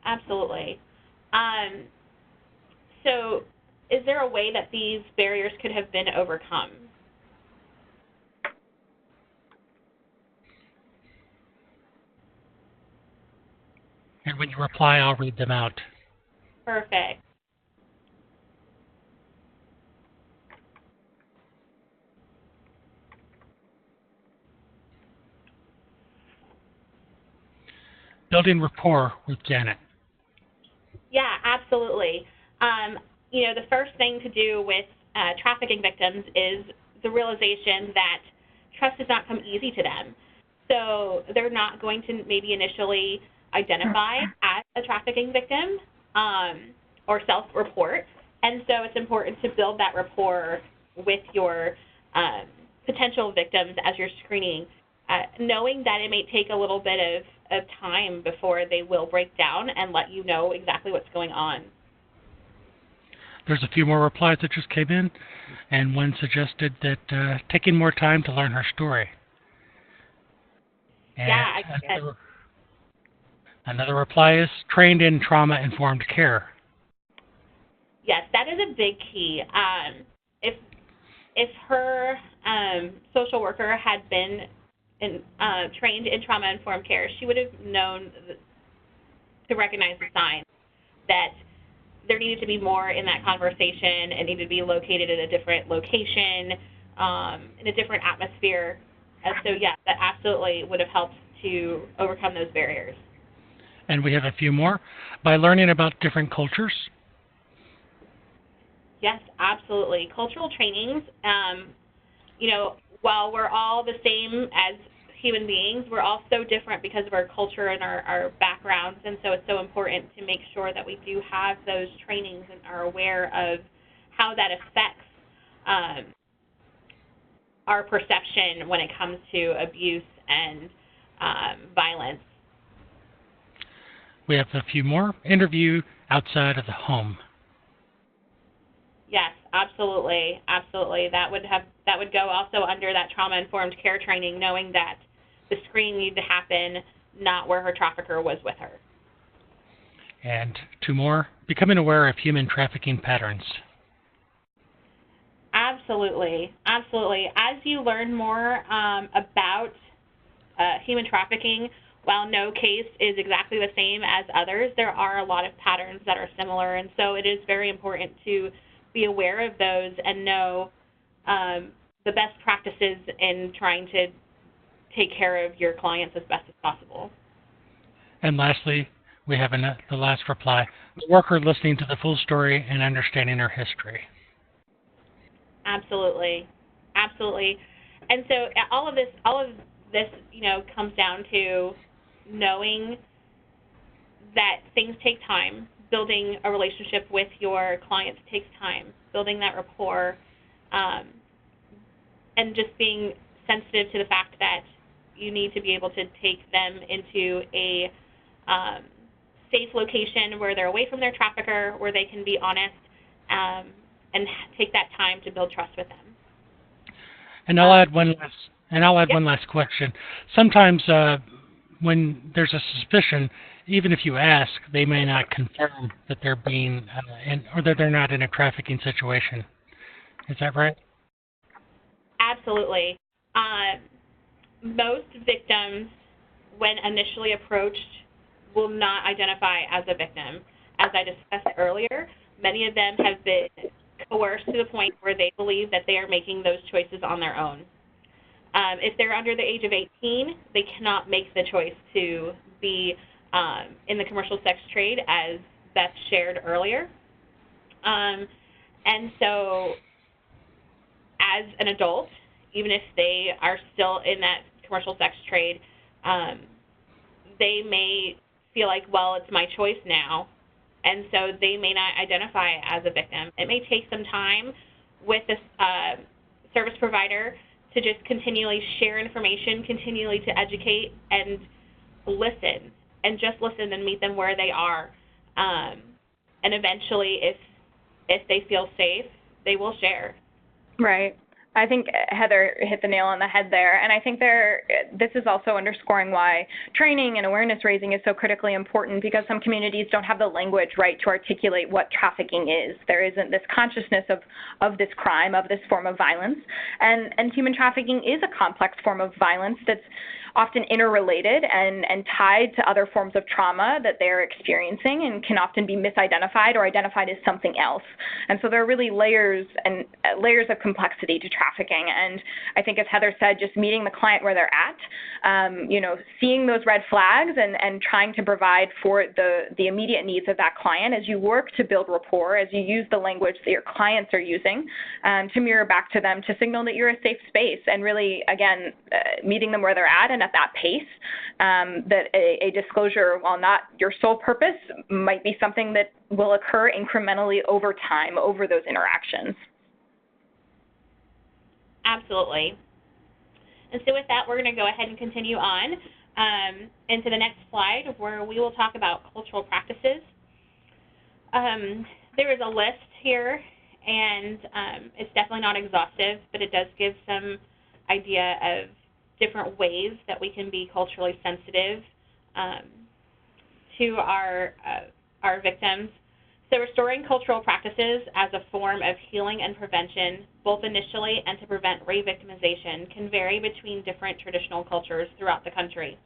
Absolutely. So is there a way that these barriers could have been overcome? And when you reply, I'll read them out. Perfect. Building rapport with Janet. Yeah, absolutely. You know, the first thing to do with trafficking victims is the realization that trust does not come easy to them. So they're not going to maybe initially identify as a trafficking victim or self-report. And so it's important to build that rapport with your potential victims as you're screening, knowing that it may take a little bit of time before they will break down and let you know exactly what's going on. There's a few more replies that just came in, and one suggested that taking more time to learn her story. And yeah, another reply is trained in trauma-informed care. Yes, that is a big key. If her social worker had been trained in trauma-informed care, she would have known to recognize the signs that there needed to be more in that conversation. It needed to be located at a different location, in a different atmosphere. And so, yeah, that absolutely would have helped to overcome those barriers. And we have a few more. By learning about different cultures. Yes, absolutely. Cultural trainings, you know, while we're all the same as human beings, we're all so different because of our culture and our backgrounds, and so it's so important to make sure that we do have those trainings and are aware of how that affects our perception when it comes to abuse and violence. We have a few more. Interview outside of the home. Yes, absolutely, absolutely. That would go also under that trauma-informed care training, knowing that the screening needed to happen not where her trafficker was with her. And 2 more. Becoming aware of human trafficking patterns. Absolutely, absolutely. As you learn more about human trafficking, while no case is exactly the same as others, there are a lot of patterns that are similar, and so it is very important to be aware of those and know the best practices in trying to take care of your clients as best as possible. And lastly, we have the last reply. The worker listening to the full story and understanding her history. Absolutely, absolutely. And so all of this, you know, comes down to knowing that things take time. Building a relationship with your clients takes time. Building that rapport and just being sensitive to the fact that you need to be able to take them into a safe location where they're away from their trafficker, where they can be honest, and take that time to build trust with them. And I'll add one last question. Sometimes when there's a suspicion, even if you ask, they may not confirm that they're being or that they're not in a trafficking situation. Is that right? Absolutely. Most victims, when initially approached, will not identify as a victim. As I discussed earlier, many of them have been coerced to the point where they believe that they are making those choices on their own. If they're under the age of 18, they cannot make the choice to be in the commercial sex trade, as Beth shared earlier. And so as an adult, even if they are still in that commercial sex trade, they may feel like, well, it's my choice now, and so they may not identify as a victim. It may take some time with the service provider to just continually share information, continually to educate and listen, and just listen and meet them where they are. And eventually, if they feel safe, they will share. Right. I think Heather hit the nail on the head there, and I think this is also underscoring why training and awareness raising is so critically important, because some communities don't have the language right to articulate what trafficking is. There isn't this consciousness of this crime, of this form of violence, and human trafficking is a complex form of violence that's often interrelated and tied to other forms of trauma that they're experiencing, and can often be misidentified or identified as something else. And so there are really layers of complexity to trafficking. And I think, as Heather said, just meeting the client where they're at, seeing those red flags and trying to provide for the immediate needs of that client as you work to build rapport, as you use the language that your clients are using to mirror back to them, to signal that you're a safe space, and really, again, meeting them where they're at and at that pace, that a disclosure, while not your sole purpose, might be something that will occur incrementally over time, over those interactions. Absolutely. And so with that, we're going to go ahead and continue on into the next slide, where we will talk about cultural practices. There is a list here, and it's definitely not exhaustive, but it does give some idea of different ways that we can be culturally sensitive to our victims. So restoring cultural practices as a form of healing and prevention, both initially and to prevent re-victimization, can vary between different traditional cultures throughout the country.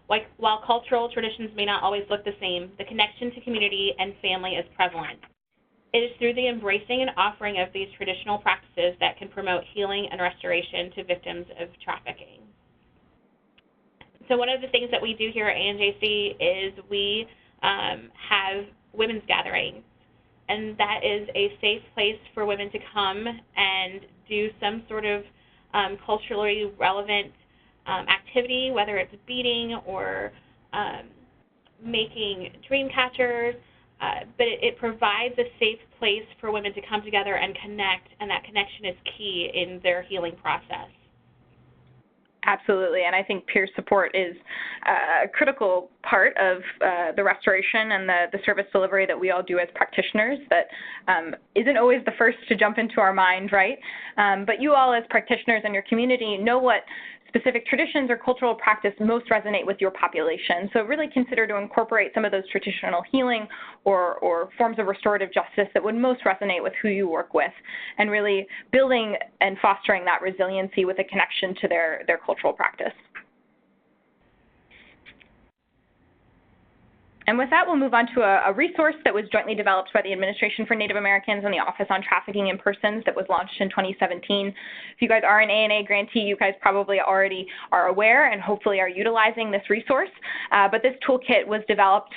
While cultural traditions may not always look the same, the connection to community and family is prevalent. It is through the embracing and offering of these traditional practices that can promote healing and restoration to victims of trafficking. So one of the things that we do here at ANJC is we have women's gatherings, and that is a safe place for women to come and do some sort of culturally relevant activity, whether it's beading or making dream catchers, but it provides a safe place for women to come together and connect, and that connection is key in their healing process. Absolutely, and I think peer support is a critical part of the restoration and the service delivery that we all do as practitioners that isn't always the first to jump into our mind, right? But you all as practitioners in your community know what specific traditions or cultural practice most resonate with your population. So really consider to incorporate some of those traditional healing or forms of restorative justice that would most resonate with who you work with, and really building and fostering that resiliency with a connection to their cultural practice. And with that, we'll move on to a resource that was jointly developed by the Administration for Native Americans and the Office on Trafficking in Persons that was launched in 2017. If you guys are an ANA grantee, you guys probably already are aware and hopefully are utilizing this resource. But this toolkit was developed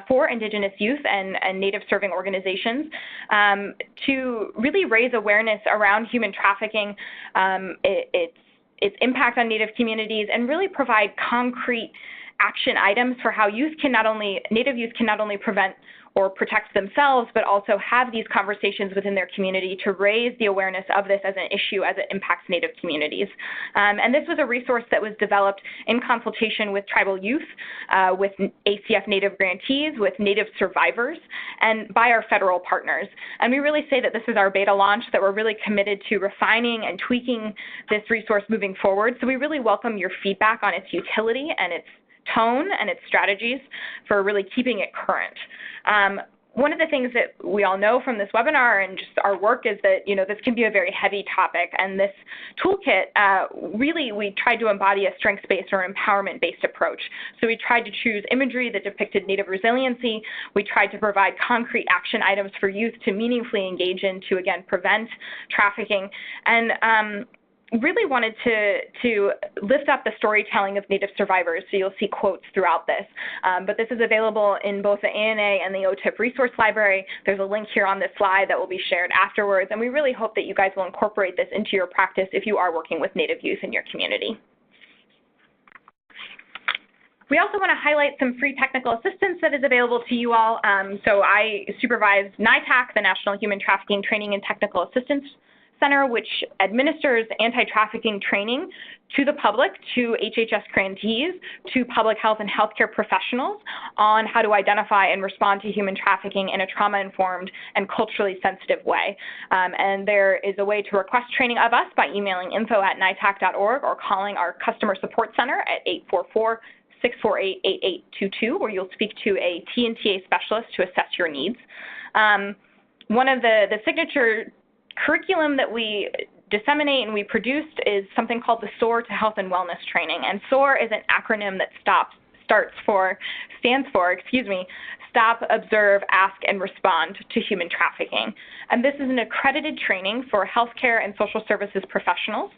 for Indigenous youth and Native serving organizations to really raise awareness around human trafficking, its impact on Native communities, and really provide concrete action items for how Native youth can not only prevent or protect themselves, but also have these conversations within their community to raise the awareness of this as an issue as it impacts Native communities. And this was a resource that was developed in consultation with tribal youth, with ACF Native grantees, with Native survivors, and by our federal partners. And we really say that this is our beta launch, that we're really committed to refining and tweaking this resource moving forward. So we really welcome your feedback on its utility and its tone and its strategies for really keeping it current. One of the things that we all know from this webinar and just our work is that, this can be a very heavy topic. And this toolkit, really, we tried to embody a strengths-based or empowerment-based approach. So we tried to choose imagery that depicted Native resiliency. We tried to provide concrete action items for youth to meaningfully engage in to, again, prevent trafficking. And really wanted to lift up the storytelling of Native survivors, so you'll see quotes throughout this. But this is available in both the ANA and the OTIP resource library. There's a link here on this slide that will be shared afterwards, and we really hope that you guys will incorporate this into your practice if you are working with Native youth in your community. We also want to highlight some free technical assistance that is available to you all. So I supervise NITAC, the National Human Trafficking Training and Technical Assistance Center, which administers anti-trafficking training to the public, to HHS grantees, to public health and healthcare professionals on how to identify and respond to human trafficking in a trauma-informed and culturally sensitive way. And there is a way to request training of us by emailing info@nitac.org or calling our customer support center at 844-648-8822, where you'll speak to a T&TA specialist to assess your needs. One of the signature curriculum that we disseminate and we produced is something called the SOAR to Health and Wellness Training. And SOAR is an acronym that stands for Stop, Observe, Ask, and Respond to Human Trafficking. And this is an accredited training for healthcare and social services professionals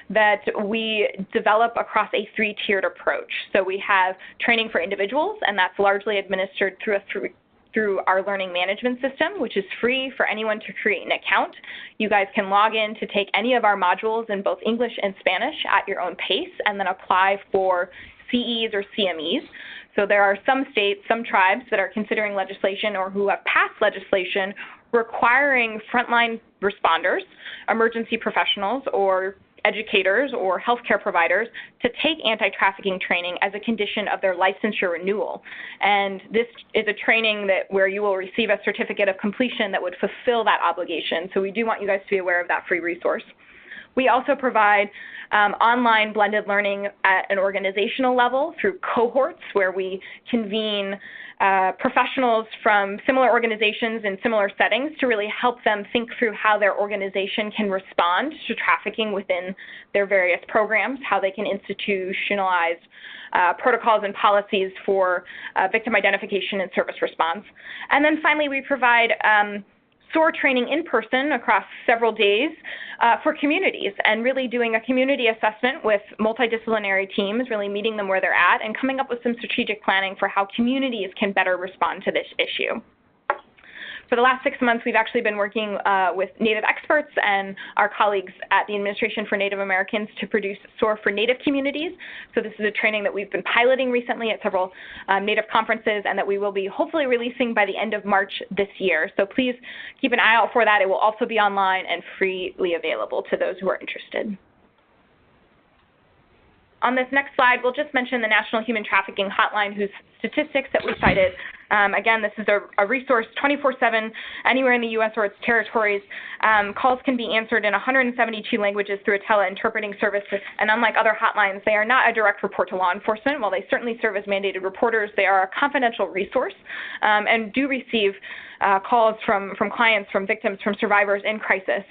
that we develop across a three-tiered approach. So we have training for individuals, and that's largely administered through our learning management system, which is free for anyone to create an account. You guys can log in to take any of our modules in both English and Spanish at your own pace and then apply for CEs or CMEs. So there are some states, some tribes that are considering legislation or who have passed legislation requiring frontline responders, emergency professionals, or educators or healthcare providers to take anti-trafficking training as a condition of their licensure renewal. And this is a training where you will receive a certificate of completion that would fulfill that obligation. So we do want you guys to be aware of that free resource. We also provide online blended learning at an organizational level through cohorts where we convene professionals from similar organizations in similar settings to really help them think through how their organization can respond to trafficking within their various programs, how they can institutionalize protocols and policies for victim identification and service response. And then finally, we provide SOAR training in person across several days for communities and really doing a community assessment with multidisciplinary teams, really meeting them where they're at and coming up with some strategic planning for how communities can better respond to this issue. For the last 6 months, we've actually been working with Native experts and our colleagues at the Administration for Native Americans to produce SOAR for Native communities. So this is a training that we've been piloting recently at several Native conferences and that we will be hopefully releasing by the end of March this year. So please keep an eye out for that. It will also be online and freely available to those who are interested. On this next slide, we'll just mention the National Human Trafficking Hotline, whose statistics that we cited. Again, this is a resource 24/7 anywhere in the U.S. or its territories. Calls can be answered in 172 languages through a tele-interpreting service, and unlike other hotlines, they are not a direct report to law enforcement. While they certainly serve as mandated reporters, they are a confidential resource and do receive calls from clients, from victims, from survivors in crisis.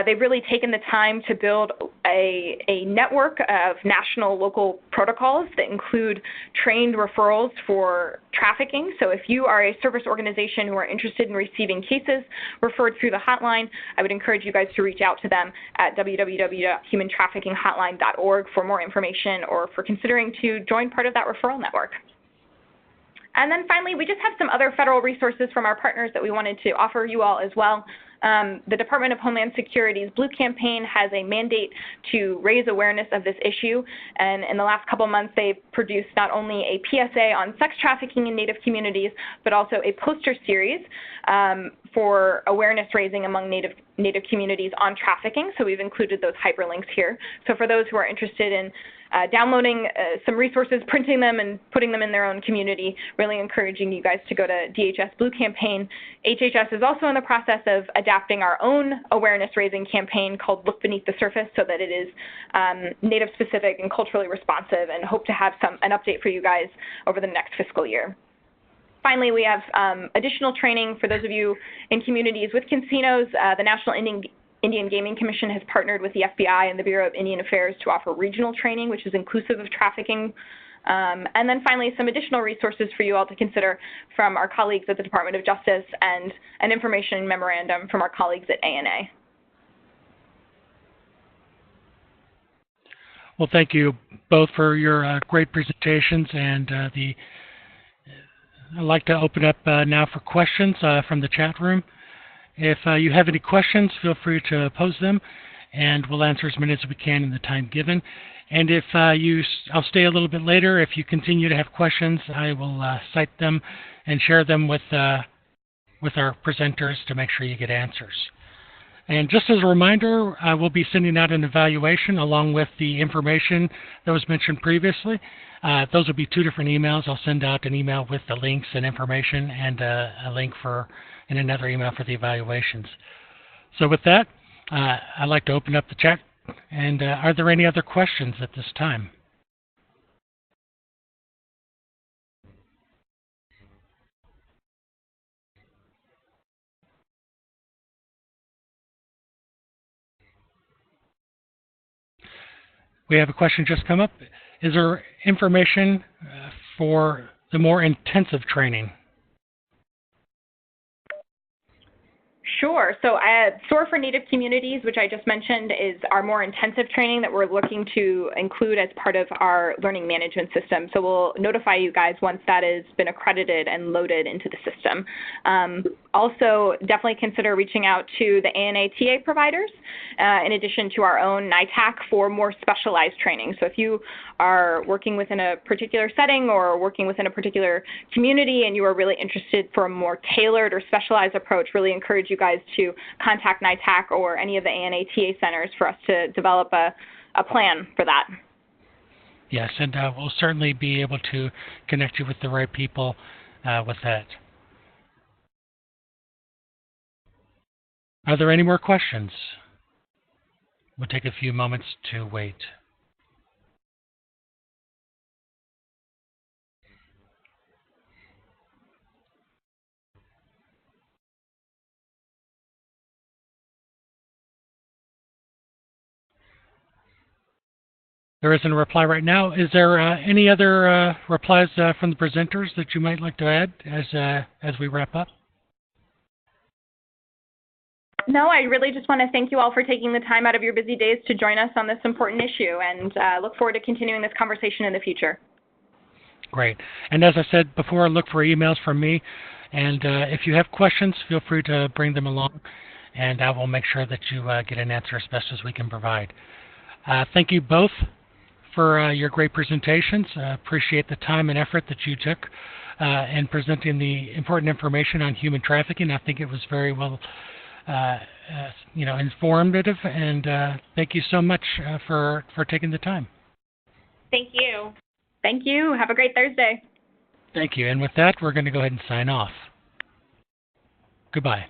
They've really taken the time to build a network of national, local protocols that include trained referrals for trafficking. So if you are a service organization who are interested in receiving cases referred through the hotline, I would encourage you guys to reach out to them at www.humantraffickinghotline.org for more information or for considering to join part of that referral network. And then finally, we just have some other federal resources from our partners that we wanted to offer you all as well. The Department of Homeland Security's Blue Campaign has a mandate to raise awareness of this issue, and in the last couple months they've produced not only a PSA on sex trafficking in Native communities, but also a poster series for awareness raising among Native communities on trafficking. So we've included those hyperlinks here. So for those who are interested in downloading some resources, printing them, and putting them in their own community, really encouraging you guys to go to DHS Blue Campaign. HHS is also in the process of adapting our own awareness-raising campaign called Look Beneath the Surface, so that it is Native-specific and culturally responsive, and hope to have an update for you guys over the next fiscal year. Finally, we have additional training for those of you in communities with casinos. The National Indian Gaming Commission has partnered with the FBI and the Bureau of Indian Affairs to offer regional training, which is inclusive of trafficking. And then finally, some additional resources for you all to consider from our colleagues at the Department of Justice, and an information memorandum from our colleagues at ANA. Well, thank you both for your great presentations, and I'd like to open up now for questions from the chat room. If you have any questions, feel free to pose them, and we'll answer as many as we can in the time given. And if I'll stay a little bit later. If you continue to have questions, I will cite them and share them with our presenters to make sure you get answers. And just as a reminder, we'll be sending out an evaluation along with the information that was mentioned previously. Those will be two different emails. I'll send out an email with the links and information, and a link and another email for the evaluations. So with that, I'd like to open up the chat. And are there any other questions at this time? We have a question just come up. Is there information for the more intensive training? Sure. So SOAR for Native Communities, which I just mentioned, is our more intensive training that we're looking to include as part of our learning management system. So we'll notify you guys once that has been accredited and loaded into the system. Also, definitely consider reaching out to the ANA TA providers, in addition to our own NITAC, for more specialized training. So if you are working within a particular setting or working within a particular community and you are really interested for a more tailored or specialized approach, really encourage you guys to contact NITAC or any of the ANA TA centers for us to develop a plan for that. Yes, and we'll certainly be able to connect you with the right people with that. Are there any more questions? We'll take a few moments to wait. There isn't a reply right now. Is there any other replies from the presenters that you might like to add as we wrap up? No, I really just want to thank you all for taking the time out of your busy days to join us on this important issue, and look forward to continuing this conversation in the future. Great. And as I said before, look for emails from me. And if you have questions, feel free to bring them along, and I will make sure that you get an answer as best as we can provide. Thank you both for your great presentations. Appreciate the time and effort that you took in presenting the important information on human trafficking. I think it was very well informative, and thank you so much for taking the time. Thank you. Thank you. Have a great Thursday. Thank you. And with that, we're going to go ahead and sign off. Goodbye.